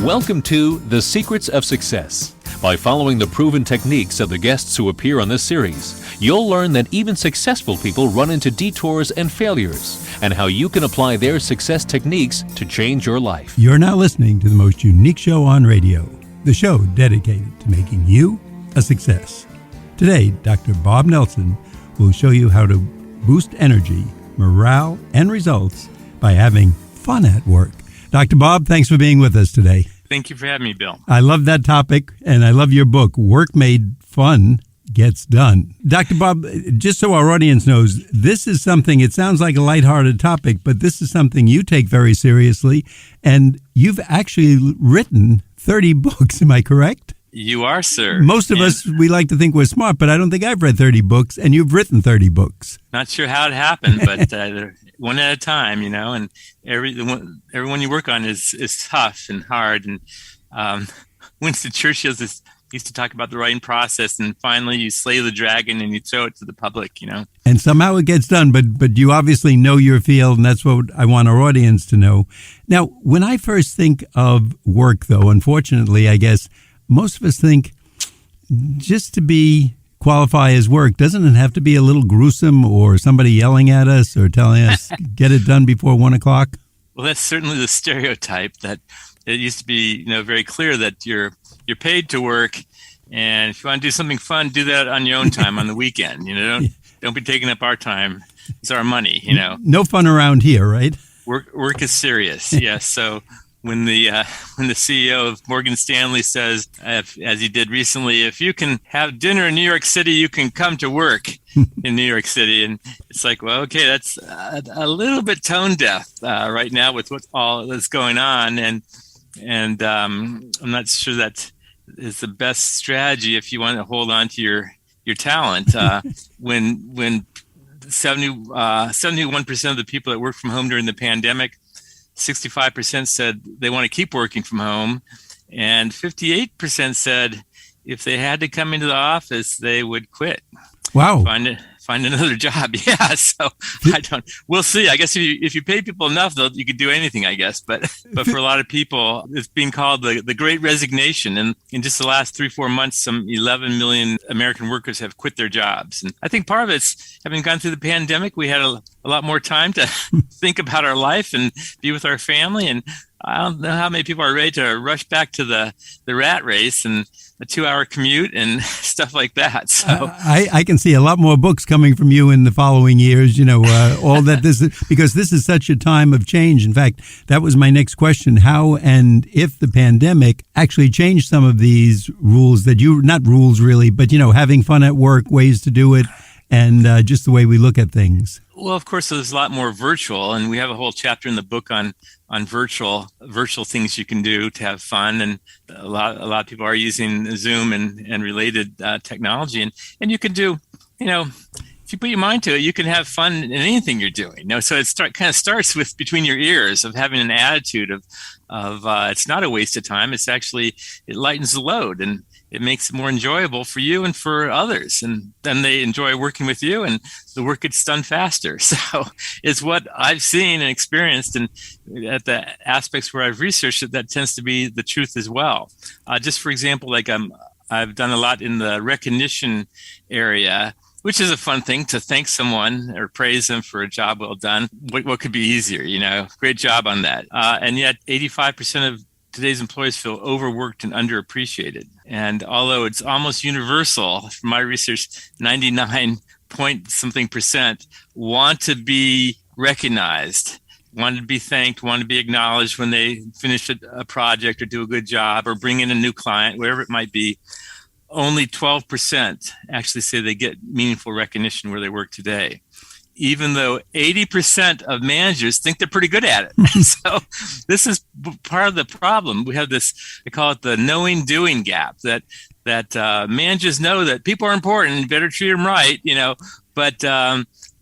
Welcome to The Secrets of Success. By following the proven techniques of the guests who appear on this series, you'll learn that even successful people run into detours and failures, and how you can apply their success techniques to change your life. You're now listening to the most unique show on radio, the show dedicated to making you a success. Today, Dr. Bob Nelson will show you how to boost energy, morale, and results by having fun at work. Dr. Bob, thanks for being with us today. Thank you for having me, Bill. I love that topic, and I love your book, Work Made Fun Gets Done. Dr. Bob, just so our audience knows, this is something, it sounds like a lighthearted topic, but this is something you take very seriously, and you've actually written 30 books, am I correct? You are, sir. Most of us, we like to think we're smart, but I don't think I've read 30 books, and you've written 30 books. Not sure how it happened, but one at a time, and everyone you work on is tough and hard. And Winston Churchill used to talk about the writing process, and finally you slay the dragon and you throw it to the public, And somehow it gets done, but you obviously know your field, and that's what I want our audience to know. Now, when I first think of work, though, unfortunately, I guess most of us think just to qualify as work, doesn't it have to be a little gruesome or somebody yelling at us or telling us, get it done before 1 o'clock? Well, that's certainly the stereotype. That it used to be, very clear that you're paid to work, and if you want to do something fun, do that on your own time on the weekend. Don't be taking up our time. It's our money. No fun around here, right? Work is serious. Yes. So when the CEO of Morgan Stanley says, as he did recently, if you can have dinner in New York City, you can come to work in New York City. And it's like, well, okay, that's a little bit tone deaf right now with what's all that's going on. And I'm not sure that is the best strategy if you want to hold on to your talent. When 71% of the people that worked from home during the pandemic, 65% said they want to keep working from home, and 58% said if they had to come into the office, they would quit. Wow. Find another job. Yeah. So we'll see. I guess if you pay people enough, you could do anything, I guess. But for a lot of people, it's being called the Great Resignation. And in just the last 3-4 months, some 11 million American workers have quit their jobs. And I think part of it's having gone through the pandemic, we had a lot more time to think about our life and be with our family. And I don't know how many people are ready to rush back to the rat race and a 2-hour commute and stuff like that. So I can see a lot more books coming from you in the following years, all that this is, because this is such a time of change. In fact, that was my next question. How and if the pandemic actually changed some of these rules not rules really, but, having fun at work, ways to do it, and just the way we look at things. Well, of course, there's a lot more virtual, and we have a whole chapter in the book on virtual things you can do to have fun. And a lot of people are using Zoom and related technology, and you can do, if you put your mind to it, you can have fun in anything you're doing. So it kind of starts with between your ears of having an attitude of it's not a waste of time. It's actually, it lightens the load and it makes it more enjoyable for you and for others. And then they enjoy working with you and the work gets done faster. So it's what I've seen and experienced. And at the aspects where I've researched it, that tends to be the truth as well. Just for example, I've done a lot in the recognition area, which is a fun thing to thank someone or praise them for a job well done. What could be easier, great job on that. And yet 85% of today's employees feel overworked and underappreciated. And although it's almost universal, from my research, 99% want to be recognized, want to be thanked, want to be acknowledged when they finish a project or do a good job or bring in a new client, whatever it might be. Only 12% actually say they get meaningful recognition where they work today, even though 80% of managers think they're pretty good at it. So this is part of the problem. We have this, I call it the knowing doing gap, that managers know that people are important and better treat them right, but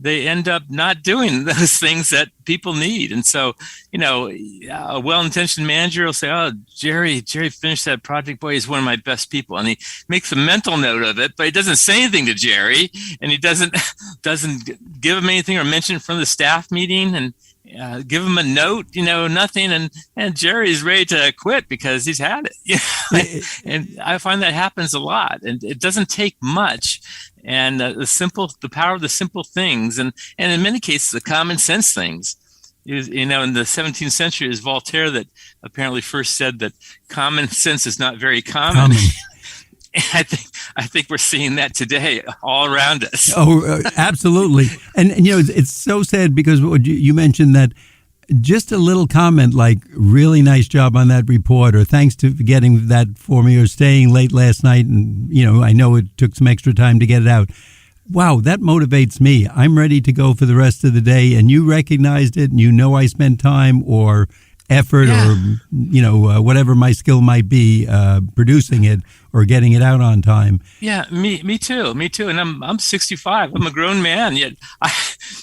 they end up not doing those things that people need. And so, a well-intentioned manager will say, oh, Jerry finished that project. Boy, he's one of my best people. And he makes a mental note of it, but he doesn't say anything to Jerry, and he doesn't give him anything or mention it from the staff meeting. give him a note, nothing, and Jerry's ready to quit because he's had it. And I find that happens a lot, and it doesn't take much. And the power of the simple things, and in many cases, the common sense things. In the 17th century, it was Voltaire that apparently first said that common sense is not very common. I think we're seeing that today all around us. Oh, absolutely. And it's so sad because you mentioned that just a little comment like, really nice job on that report, or thanks to getting that for me, or staying late last night, and I know it took some extra time to get it out. Wow, that motivates me. I'm ready to go for the rest of the day, and you recognized it, and I spent time or effort or whatever my skill might be producing it or getting it out on time. Yeah, me too. And I'm 65. I'm a grown man. Yet,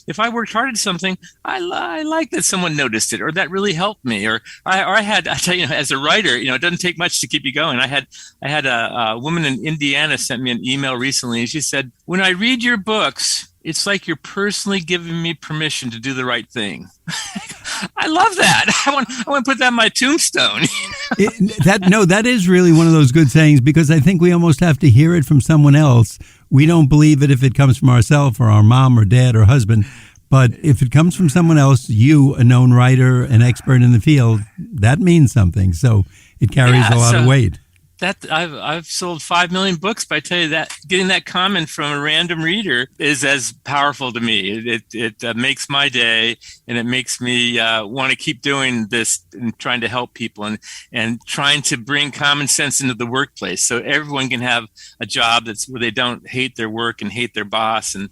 if I worked hard at something, I like that someone noticed it, or that really helped me. Or I tell you, as a writer, it doesn't take much to keep you going. I had a woman in Indiana sent me an email recently, and she said, "When I read your books, it's like you're personally giving me permission to do the right thing." I love that. I want to put that on my tombstone. That is really one of those good sayings, because I think we almost have to hear it from someone else. We don't believe it if it comes from ourselves or our mom or dad or husband. But if it comes from someone else, you, a known writer, an expert in the field, that means something. So it carries a lot of weight. That I've sold 5 million books, but I tell you that getting that comment from a random reader is as powerful to me. It makes my day, and it makes me want to keep doing this and trying to help people and trying to bring common sense into the workplace, so everyone can have a job that's where they don't hate their work and hate their boss, and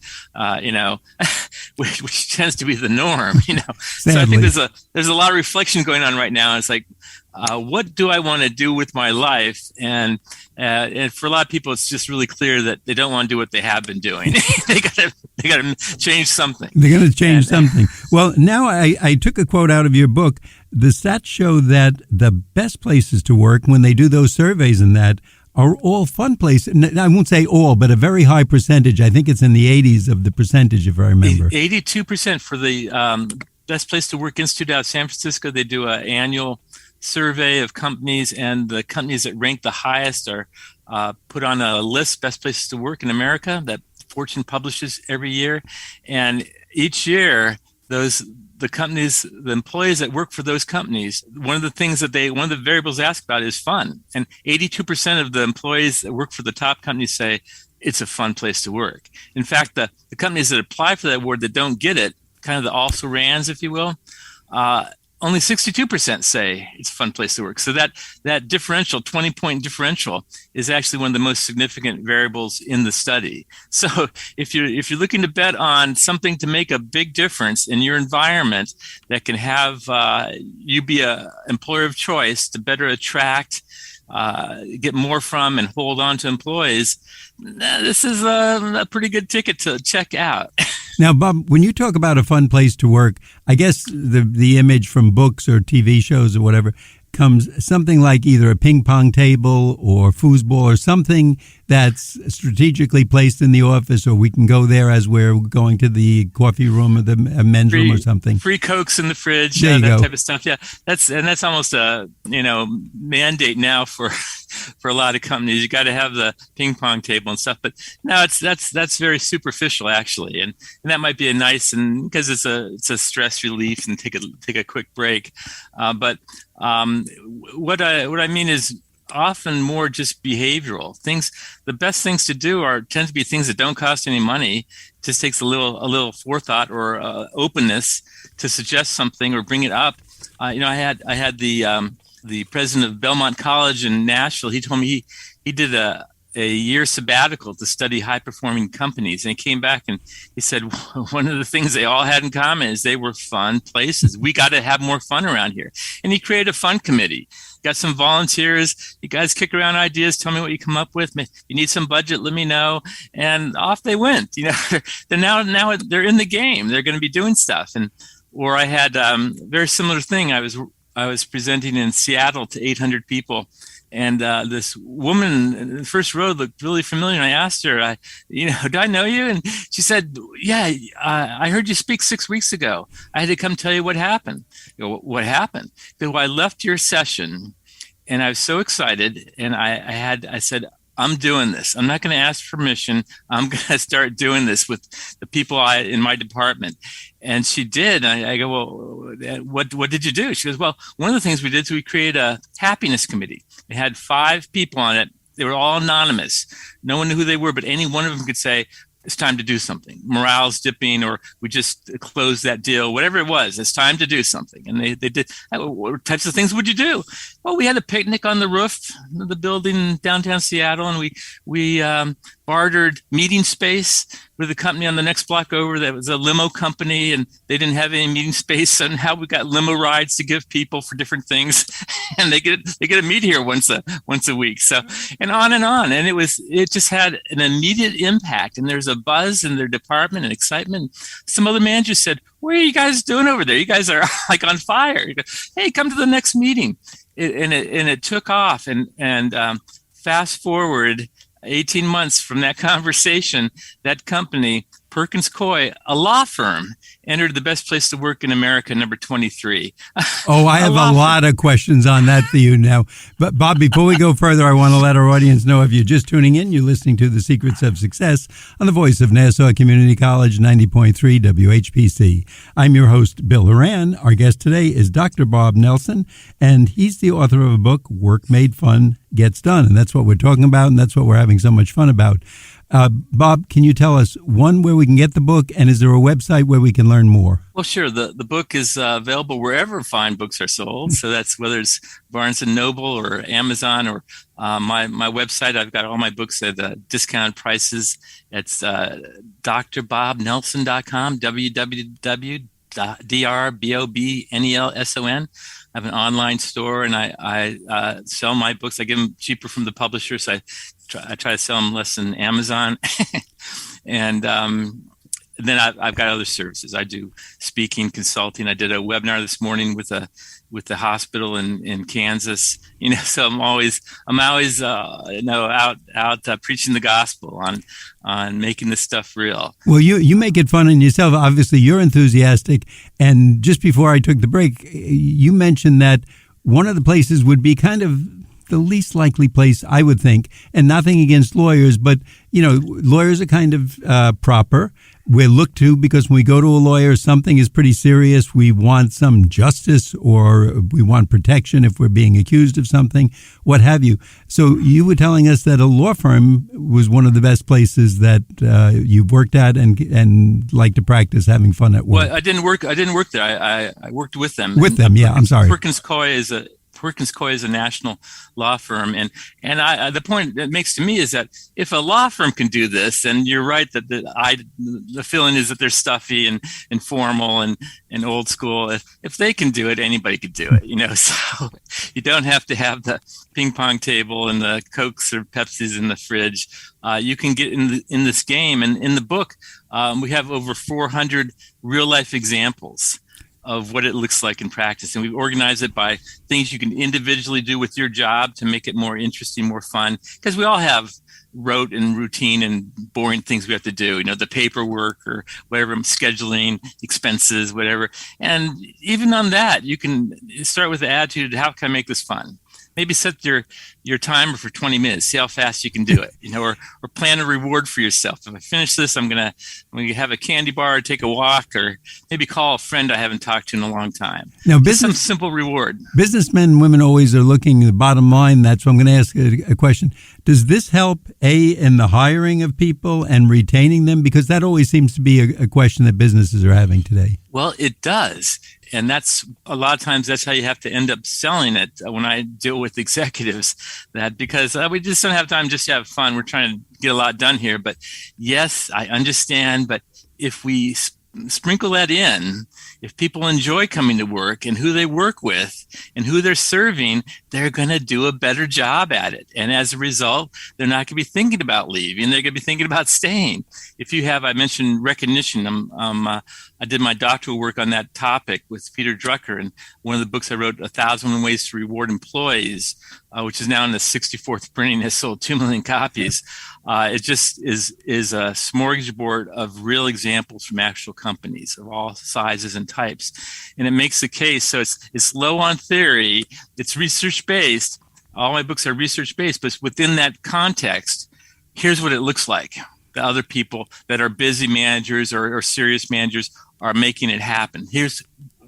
which tends to be the norm. So I think there's a lot of reflection going on right now. It's like, what do I want to do with my life? And for a lot of people, it's just really clear that they don't want to do what they have been doing. they got to change something. They're going to change something. Well, now I took a quote out of your book. The stats show that the best places to work, when they do those surveys and that, are all fun places. I won't say all, but a very high percentage. I think it's in the 80s of the percentage, if I remember. 82% for the Best Place to Work Institute out of San Francisco. They do an annual survey of companies, and the companies that rank the highest are put on a list, Best Places to Work in America, that Fortune publishes every year. And each year, the employees that work for those companies, one of the variables asked about is fun. And 82% of the employees that work for the top companies say it's a fun place to work. In fact, the companies that apply for that award that don't get it, kind of the also-rans, if you will, only 62% say it's a fun place to work. So that differential, 20-point differential, is actually one of the most significant variables in the study. So if you're looking to bet on something to make a big difference in your environment that can have you be an employer of choice to better attract, get more from, and hold on to employees, this is a pretty good ticket to check out. Now, Bob, when you talk about a fun place to work, I guess the image from books or TV shows or whatever comes something like either a ping pong table or foosball or something that's strategically placed in the office, or we can go there as we're going to the coffee room or the men's room or something. Free Cokes in the fridge, that type of stuff. Yeah, that's almost a mandate now for a lot of companies. You got to have the ping pong table and stuff. But no, that's very superficial actually, and that might be a nice, and because it's a stress relief and take a quick break. But what I mean is often more just behavioral things. The best things to do tend to be things that don't cost any money. It just takes a little forethought or openness to suggest something or bring it up. I had the president of Belmont College in Nashville. He told me he did a year sabbatical to study high-performing companies. And he came back and he said, one of the things they all had in common is they were fun places. We got to have more fun around here. And he created a fun committee. Got some volunteers. You guys kick around ideas. Tell me what you come up with. If you need some budget, let me know. And off they went. They're now they're in the game. They're going to be doing stuff. Or I had a very similar thing. I I was presenting in Seattle to 800 people. And this woman in the first row looked really familiar. And I asked her, do I know you? And she said, yeah, I heard you speak 6 weeks ago. I had to come tell you what happened. What happened? Well, I left your session and I was so excited. And I said, I'm doing this. I'm not going to ask permission. I'm going to start doing this with the people in my department. And she did. I go, well, what did you do? She goes, well, one of the things we did is we created a happiness committee. It had 5 people on it. They were all anonymous. No one knew who they were, but any one of them could say, it's time to do something. Morale's dipping, or we just closed that deal, whatever it was, it's time to do something. And they did. What types of things would you do? Well, we had a picnic on the roof of the building in downtown Seattle, and we bartered meeting space with a company on the next block over that was a limo company, and they didn't have any meeting space. And how we got limo rides to give people for different things, and they get to meet here once a week. So, and on. And it just had an immediate impact. And there's a buzz in their department and excitement. Some other managers said, "What are you guys doing over there? You guys are like on fire. Hey, come to the next meeting." It took off. And fast forward 18 months from that conversation, that company, Perkins Coie, a law firm, entered the best place to work in America, number 23. Oh, I have a lot of questions on that for you now. But Bob, before we go further, I want to let our audience know, if you're just tuning in, you're listening to The Secrets of Success on the voice of Nassau Community College, 90.3 WHPC. I'm your host, Bill Horan. Our guest today is Dr. Bob Nelson, and he's the author of a book, Work Made Fun Gets Done. And that's what we're talking about, and that's what we're having so much fun about. Bob, can you tell us, one, where we can get the book, and is there a website where we can learn more? Well, sure. The book is available wherever fine books are sold. So that's whether it's Barnes & Noble or Amazon or my website. I've got all my books at discount prices. It's drbobnelson.com, www.drbobnelson. I have an online store, and I sell my books. I give them cheaper from the publisher, so I try to sell them less than Amazon. And then I've got other services. I do speaking, consulting. I did a webinar this morning with the hospital in Kansas. So I'm always out preaching the gospel on making this stuff real. Well, you make it fun on yourself. Obviously, you're enthusiastic. And just before I took the break, you mentioned that one of the places would be kind of the least likely place, I would think, and nothing against lawyers, but, lawyers are kind of proper. We're looked to because when we go to a lawyer, something is pretty serious. We want some justice, or we want protection if we're being accused of something, what have you. So you were telling us that a law firm was one of the best places that you've worked at and like to practice having fun at work. Well, I didn't work there. I worked with them. With them, yeah. I'm sorry. Perkins Coie is a national law firm, and the point it makes to me is that if a law firm can do this, and you're right that the feeling is that they're stuffy and formal and old school. If they can do it, anybody could do it. So you don't have to have the ping pong table and the Cokes or Pepsis in the fridge. You can get in this game, and in the book we have over 400 real life examples of what it looks like in practice. And we've organized it by things you can individually do with your job to make it more interesting, more fun. Because we all have rote and routine and boring things we have to do, the paperwork or whatever, scheduling, expenses, whatever. And even on that, you can start with the attitude, how can I make this fun? Maybe set your timer for 20 minutes. See how fast you can do it. Or plan a reward for yourself. If I finish this, I'm gonna have a candy bar, take a walk, or maybe call a friend I haven't talked to in a long time. Now, some simple reward. Businessmen and women always are looking at the bottom line. That's why I'm going to ask a question. Does this help in the hiring of people and retaining them? Because that always seems to be a question that businesses are having today. Well, it does. And that's a lot of times that's how you have to end up selling it when I deal with executives, that because we just don't have time just to have fun. We're trying to get a lot done here. But yes, I understand. But if we sprinkle that in, if people enjoy coming to work and who they work with and who they're serving, they're going to do a better job at it. And as a result, they're not going to be thinking about leaving. They're going to be thinking about staying. If you have, I mentioned recognition. I'm I did my doctoral work on that topic with Peter Drucker, and one of the books I wrote, 1,001 Ways to Reward Employees, which is now in the 64th printing, has sold 2 million copies. It just is a smorgasbord of real examples from actual companies of all sizes and types, and it makes the case. So it's low on theory, it's research based. All my books are research based, but within that context, here's what it looks like. The other people that are busy managers or serious managers are making it happen. Here's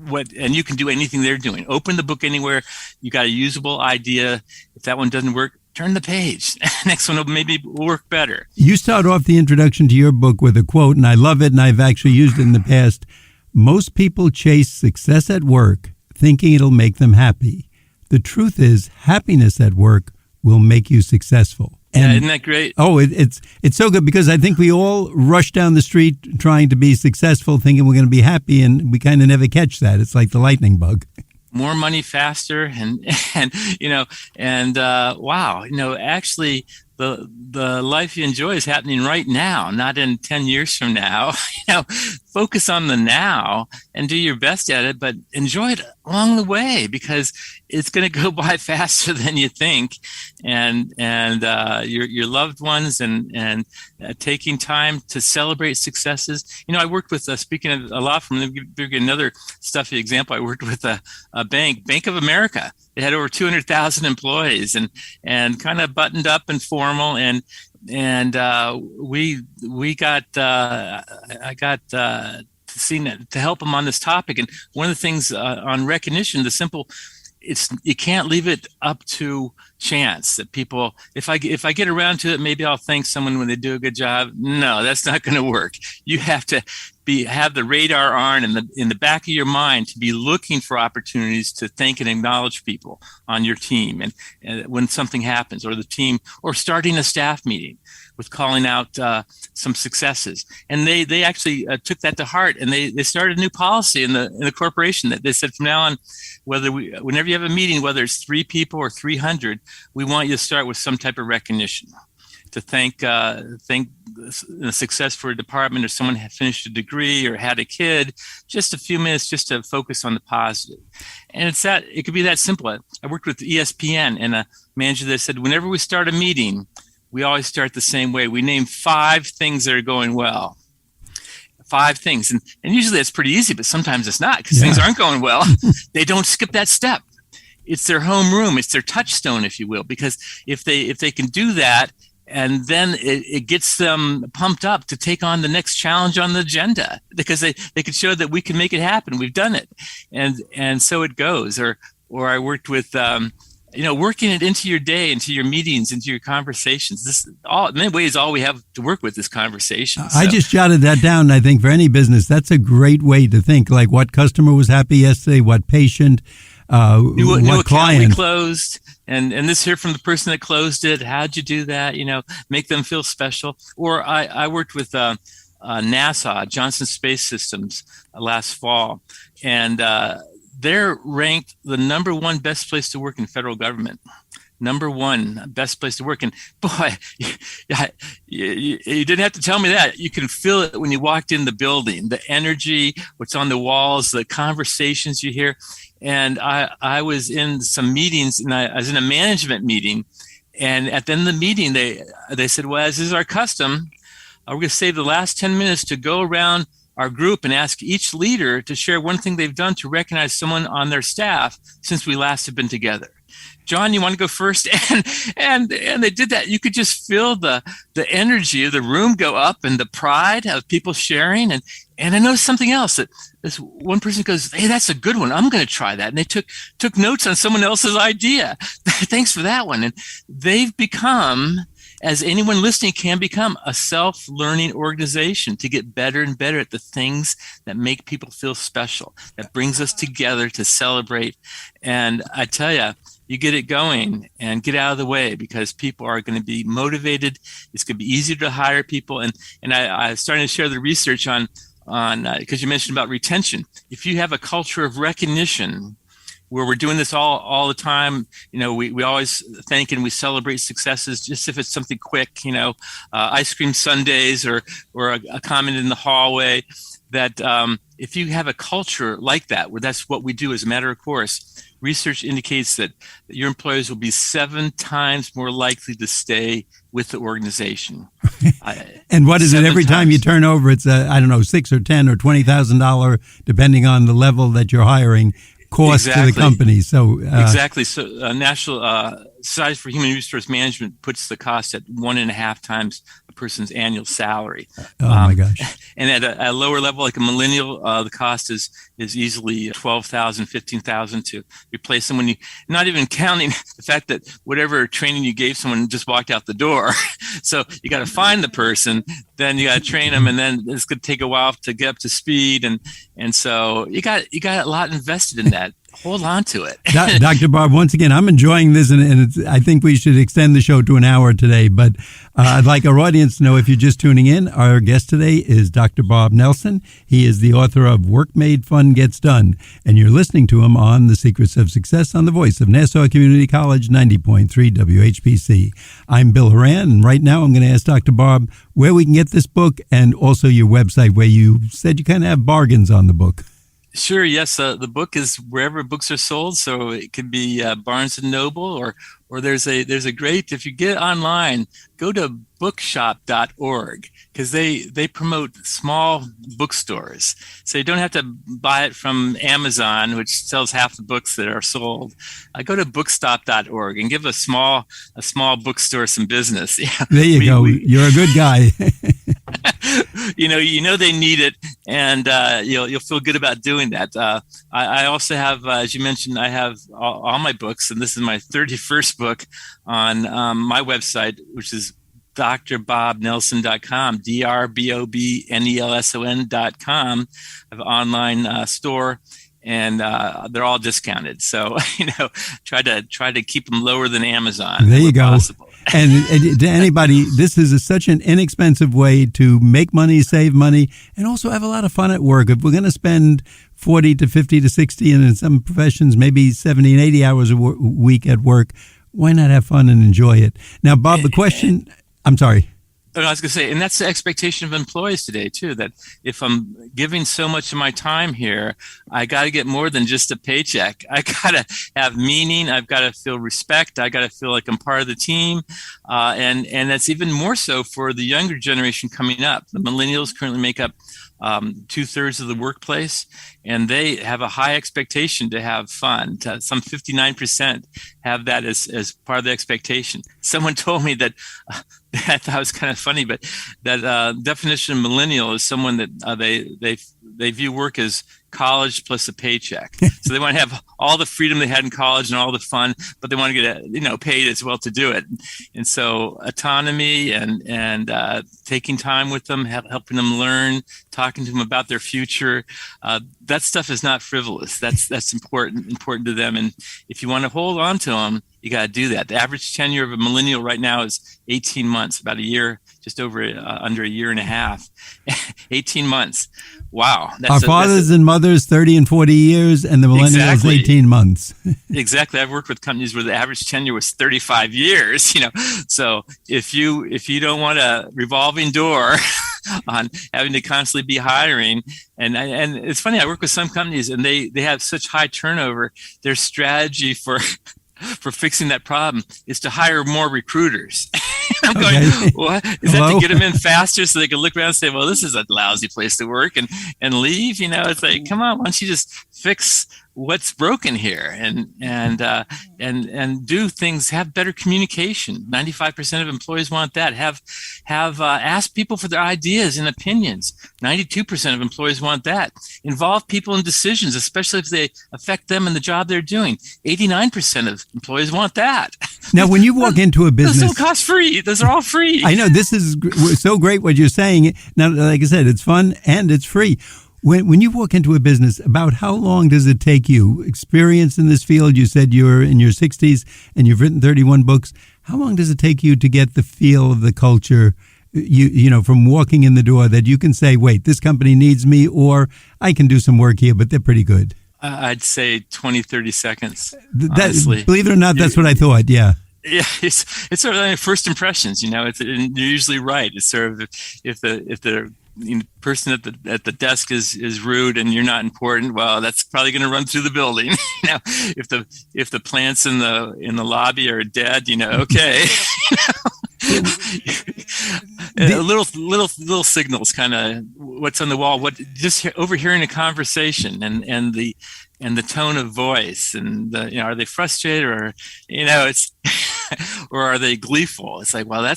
what, and you can do anything they're doing. Open the book anywhere. You got a usable idea. If that one doesn't work, turn the page. Next one will maybe work better. You start off the introduction to your book with a quote, and I love it, and I've actually used it in the past. Most people chase success at work thinking it'll make them happy. The truth is, happiness at work will make you successful. And, isn't that great? Oh, it's so good, because I think we all rush down the street trying to be successful, thinking we're going to be happy, and we kind of never catch that. It's like the lightning bug. More money faster, and wow, actually the life you enjoy is happening right now, not in 10 years from now. Focus on the now and do your best at it, but enjoy it along the way, because it's going to go by faster than you think. And your loved ones, and taking time to celebrate successes. I worked with, speaking of a law firm, another stuffy example. I worked with a Bank of America. It had over 200,000 employees, and kind of buttoned up and formal, and we got I got to help them on this topic. And one of the things on recognition, you can't leave it up to chance that people, if I get around to it, maybe I'll thank someone when they do a good job. No, that's not going to work. You have to have the radar on in the back of your mind to be looking for opportunities to thank and acknowledge people on your team, and when something happens, or the team, or starting a staff meeting with calling out some successes. And they actually took that to heart, and they started a new policy in the corporation that they said, from now on, whenever you have a meeting, whether it's 3 people or 300, we want you to start with some type of recognition to thank the success for a department, or someone had finished a degree or had a kid. Just a few minutes just to focus on the positive. And it could be that simple. I worked with ESPN, and a manager that said, whenever we start a meeting, we always start the same way. We name 5 things that are going well. 5 things. And usually that's pretty easy, but sometimes it's not, because things aren't going well. They don't skip that step. It's their home room. It's their touchstone, if you will, because if they can do that, and then it gets them pumped up to take on the next challenge on the agenda, because they can show that we can make it happen. We've done it. And so it goes. Or I worked with, working it into your day, into your meetings, into your conversations. This in many ways, all we have to work with is conversation. I just jotted that down. I think for any business, that's a great way to think. Like, what customer was happy yesterday, what patient, what client we closed, and this here from the person that closed it. How'd you do that? Make them feel special. Or I worked with NASA, Johnson Space Systems, last fall, and they're ranked the number 1 best place to work in federal government. Number 1 best place to work. And boy, you didn't have to tell me that. You can feel it when you walked in the building, the energy, what's on the walls, the conversations you hear. And I was in some meetings, and I was in a management meeting. And at the end of the meeting, they said, well, as is our custom, we're going to save the last 10 minutes to go around our group and ask each leader to share one thing they've done to recognize someone on their staff since we last have been together. John, you want to go first? And they did that. You could just feel the energy of the room go up, and the pride of people sharing. And I noticed something else, that this one person goes, hey, that's a good one. I'm going to try that. And they took notes on someone else's idea. Thanks for that one. And they've become, as anyone listening can become, a self-learning organization to get better and better at the things that make people feel special, that brings us together to celebrate. And I tell you, you get it going and get out of the way, because people are going to be motivated. It's going to be easier to hire people. And I started to share the research on because you mentioned about retention. If you have a culture of recognition, where we're doing this all the time, we always thank and we celebrate successes, just if it's something quick, ice cream sundaes or a comment in the hallway, that if you have a culture like that, where that's what we do as a matter of course, research indicates that your employees will be 7 times more likely to stay with the organization. And what is it? Every time you turn over, it's I don't know, $6 or $10 or $20,000, depending on the level that you're hiring, cost to the company. So exactly. So National Society for Human Resource Management puts the cost at 1.5 times a person's annual salary. Oh my gosh! And at a lower level, like a millennial, the cost is easily $12,000, $15,000 to replace someone. You not even counting the fact that whatever training you gave someone just walked out the door. So you got to find the person, then you got to train them, and then it's going to take a while to get up to speed. And so you got a lot invested in that. Hold on to it. Dr. Bob, once again, I'm enjoying this, and I think we should extend the show to an hour today. But I'd like our audience to know, if you're just tuning in, our guest today is Dr. Bob Nelson. He is the author of Work Made Fun Gets Done, and you're listening to him on The Secrets of Success on the voice of Nassau Community College, 90.3 WHPC. I'm Bill Horan, and right now I'm going to ask Dr. Bob where we can get this book, and also your website, where you said you kind of have bargains on the book. Sure. Yes. The book is wherever books are sold. So it could be Barnes and Noble, or there's a great, if you get online, go to bookshop.org, because they promote small bookstores. So you don't have to buy it from Amazon, which sells half the books that are sold. Go to bookstop.org and give a small bookstore some business. Yeah, there you go. You're a good guy. You know they need it, and you'll feel good about doing that. I also have, as you mentioned, I have all my books, and this is my 31st book on my website, which is drbobnelson.com, drbobnelson.com. I have an online store, and they're all discounted. So try to keep them lower than Amazon. There you go. Possible. And to anybody, this is such an inexpensive way to make money, save money, and also have a lot of fun at work. If we're going to spend 40 to 50 to 60, and in some professions, maybe 70 and 80 hours a week at work, why not have fun and enjoy it? Now, Bob, the question, I'm sorry. I was going to say, and that's the expectation of employees today, too, that if I'm giving so much of my time here, I got to get more than just a paycheck. I got to have meaning. I've got to feel respect. I got to feel like I'm part of the team. And that's even more so for the younger generation coming up. The millennials currently make up 2/3 of the workplace, and they have a high expectation to have fun. Some 59% have that as part of the expectation. Someone told me that I thought it was kind of funny, but that definition of millennial is someone that they view work as college plus a paycheck. So they want to have all the freedom they had in college and all the fun, but they want to get paid as well to do it. And so autonomy and taking time with them, helping them learn, talking to them about their future, that stuff is not frivolous. That's important to them. And if you want to hold on to them, you got to do that. The average tenure of a millennial right now is 18 months, about a year, just over under a year and a half. 18 months. Wow. Our fathers and mothers, 30 and 40 years, and the millennials, exactly. 18 months. Exactly. I've worked with companies where the average tenure was 35 years, So if you don't want a revolving door on having to constantly be hiring, and it's funny, I work with some companies and they have such high turnover, their strategy for fixing that problem is to hire more recruiters. I'm going, what? Is that to get them in faster so they can look around and say, well, this is a lousy place to work and leave? It's like, come on, why don't you just fix what's broken here and do things, have better communication. 95% of employees want that. Have ask people for their ideas and opinions. 92% of employees want that. Involve people in decisions, especially if they affect them in the job they're doing. 89% of employees want that. Now, when you walk into a business, those don't cost free. Those are all free. I know, this is so great what you're saying. Now, like I said, it's fun and it's free. When you walk into a business, about how long does it take you? Experience in this field, you said you're in your 60s and you've written 31 books. How long does it take you to get the feel of the culture, from walking in the door, that you can say, wait, this company needs me, or I can do some work here, but they're pretty good? I'd say 20, 30 secons, honestly. Believe it or not, that's what I thought, yeah. Yeah, it's sort of like first impressions, and you're usually right. It's sort of if the person at the desk is rude and you're not important, well, that's probably going to run through the building. Now, if the plants in the lobby are dead, okay. Little signals, kind of what's on the wall, what just overhearing a conversation and the tone of voice, and are they frustrated, or it's or are they gleeful? It's like, well,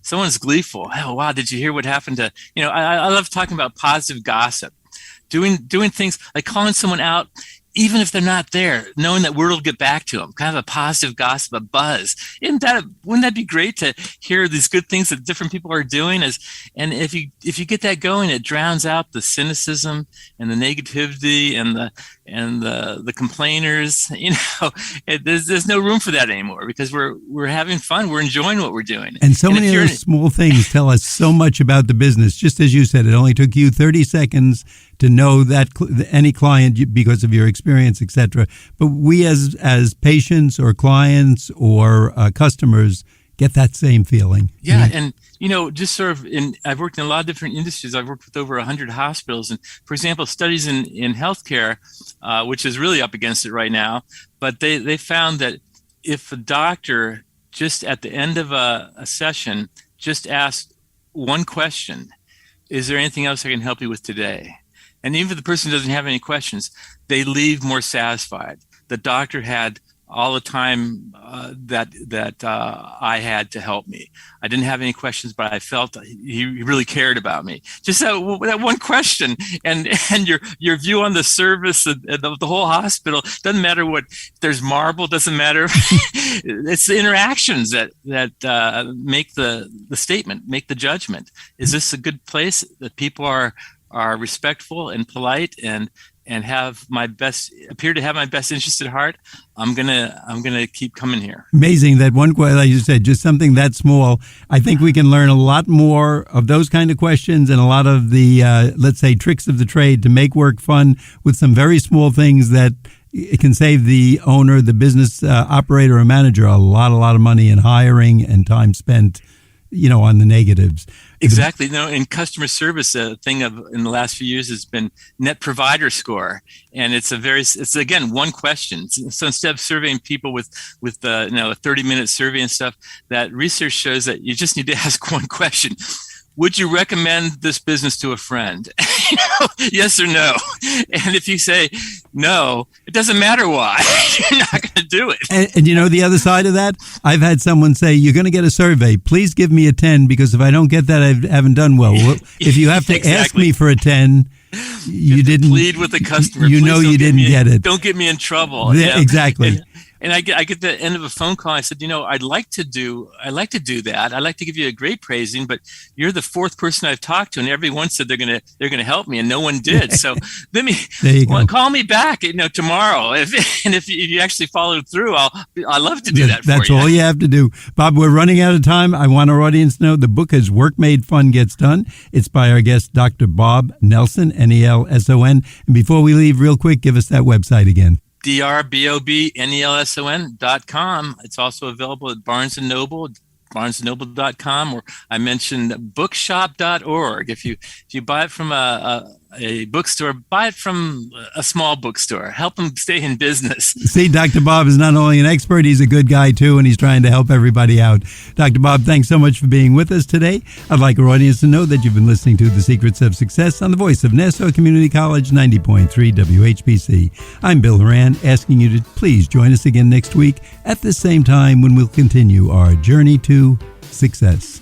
someone's gleeful. Oh wow, did you hear what happened to I love talking about positive gossip, doing things like calling someone out even if they're not there, knowing that word will get back to them, kind of a positive gossip, a buzz. Wouldn't that be great to hear these good things that different people are doing? And if you get that going, it drowns out the cynicism and the negativity and the complainers. There's no room for that anymore, because we're having fun, we're enjoying what we're doing. And so many of those small things tell us so much about the business. Just as you said, it only took you 30 seconds to know that any client because of your experience, etc. But we as patients or clients or customers get that same feeling. Yeah, and just sort of I've worked in a lot of different industries. I've worked with over 100 hospitals, and for example, studies in healthcare, which is really up against it right now. But they found that if a doctor just at the end of a session just asked one question, "Is there anything else I can help you with today?" And even if the person doesn't have any questions, they leave more satisfied. The doctor had all the time that I had to help me. I didn't have any questions, but I felt he really cared about me. Just that one question, and your view on the service of the whole hospital. Doesn't matter what, if there's marble, doesn't matter. It's the interactions that make the statement, make the judgment. Is this a good place that people are respectful and polite and appear to have my best interest at heart? I'm gonna keep coming here. Amazing that one question, like you said, just something that small. I think we can learn a lot more of those kind of questions and a lot of the let's say tricks of the trade to make work fun with some very small things that it can save the owner, the business operator or manager a lot of money in hiring and time spent on the negatives. Exactly. In customer service, a thing in the last few years has been Net Provider Score, and it's again one question. So instead of surveying people with a 30-minute survey and stuff, that research shows that you just need to ask one question: would you recommend this business to a friend? Yes or no? And if you say no, it doesn't matter why. You're not going to do it. And the other side of that, I've had someone say, "You're going to get a survey. Please give me a 10, because if I don't get that, I haven't done well." If you have to ask me for a 10, you didn't plead with the customer. You didn't get it. Don't get me in trouble. Yeah, exactly. And I get the end of a phone call. I said, I'd like to do that. I'd like to give you a great praising, but you're the fourth person I've talked to, and everyone said they're gonna help me, and no one did. So call me back, tomorrow. If you actually followed through, I'd love to do that. That's all you have to do, Bob. We're running out of time. I want our audience to know the book is Work Made Fun Gets Done. It's by our guest, Dr. Bob Nelson, Nelson. And before we leave, real quick, give us that website again. DRBOBNELSON.com. It's also available at Barnes & Noble, barnesandnoble.com, or I mentioned bookshop.org. If you buy it from a bookstore, buy it from a small bookstore. Help them stay in business. See, Dr. Bob is not only an expert, he's a good guy too, and he's trying to help everybody out. Dr. Bob, thanks so much for being with us today. I'd like our audience to know that you've been listening to The Secrets of Success on the voice of Nassau Community College 90.3 WHPC. I'm Bill Horan, asking you to please join us again next week at the same time when we'll continue our journey to success.